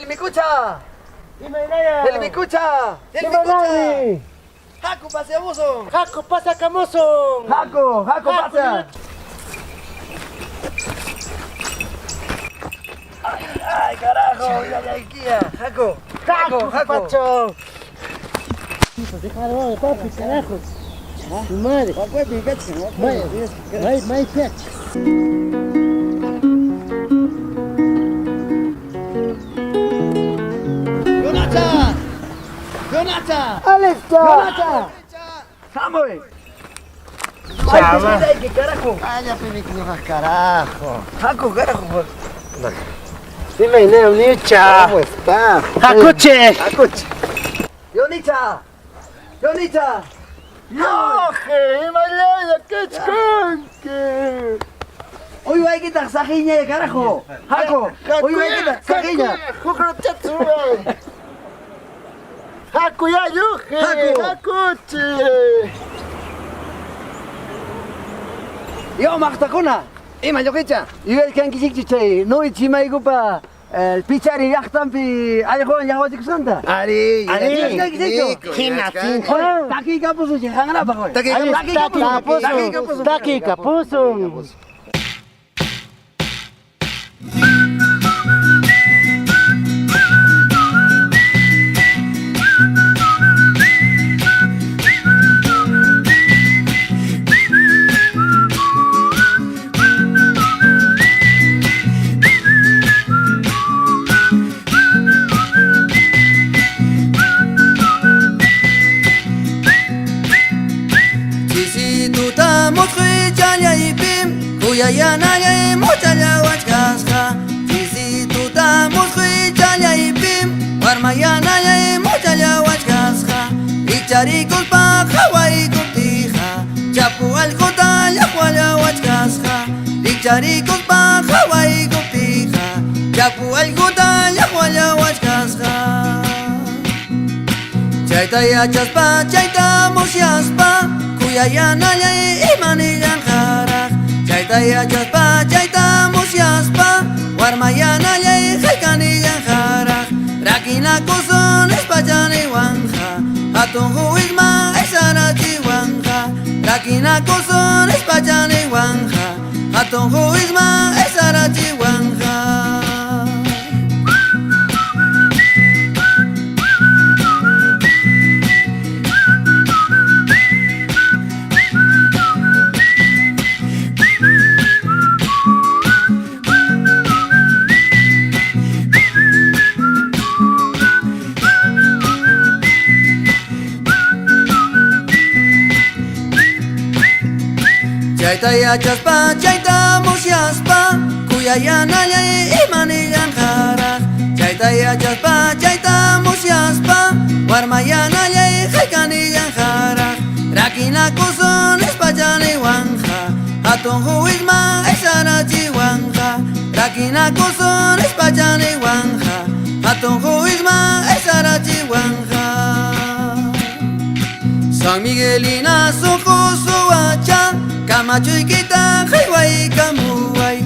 Helmikucha! Imaynaya! Helmikucha! Imanani! Haku, paseamusong! Haku pasa kamusong! Haku, pasa! Ay, carajo, ya, Kia. Haku, Pacho! Déjalo, papi, carajo. Tu madre. My pet. Jonathan! Alexa! Samuel! Chama. Ay, ¿qué carajo? Vaya película, carajo. Haku, carajo. Imaynaya, Nicha. ¿Cómo está? Hakuche! Hakuche. Yonita! Yonita! Yoje, Imaynaya, kachkanke. Uy, hay que taxajiña, carajo. Haku, uy, hay que taxajiña. Hakuya, yoje. Haku. Hakuche. Yo, Martakuna. Ima, Yokicha. Yo el que han no y chima y gupa. El pichari yachtan pi ayejon yahotik santa. Ari, Taki kapusu jangana bagoy. Taki kapuso. Yana ya mochaya wachkasqa Chisituta musqui chalaypim Warmayana ya mochaya wachkasqa Icharikulpa hawaykuptija Chapu alquta llaqwalla wachkasqa Icharikulpa hawaykuptija Chapu alquta llaqwalla wachkasqa Chayta yachaspa chayta musyaspa Kuyayana ya imanillan jaraq Chayta yachaspa, chayta musyaspa Warmayana yay haykanillan jaraq Rakina kusun espachani wanja Hatun huisma esarati wanja Rakina kusun espachani wanja Hatun huisma esarati wanja Chayta yachaspa, chayta musyaspa Kuyayana ya imanillan jaraq Chayta yachaspa, chayta musyaspa Warmayana ya haykanillan jaraq Rakina kusun espachani wanja Hatun huisma esarachi wanja Rakina kusun espachani wanja Hatun huisma esarachi wanja San Miguelina sukusuwacha Kamachuykita hayway kamuway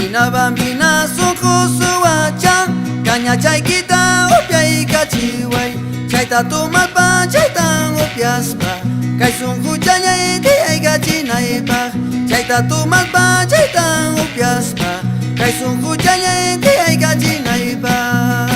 Inabambina sukusuwacha Kañachaykita upyaykachiway Chayta tumalpa chayta upyaspa Kay sunquchallay tiyaykachinaypaq Chayta tumalpa chayta upyaspa Kay sunquchallay tiyaykachinaypaq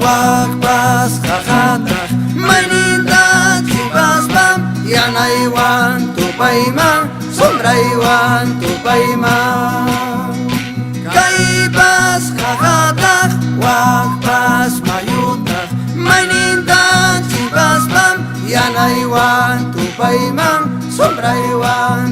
Wakpas kakatah Mainita chipaspam Yanaywan tupayman Sombraywan tupayman Kaypas kakatah Wakpas mayutah Mainita chipaspam Yanaywan tupayman Sombraywan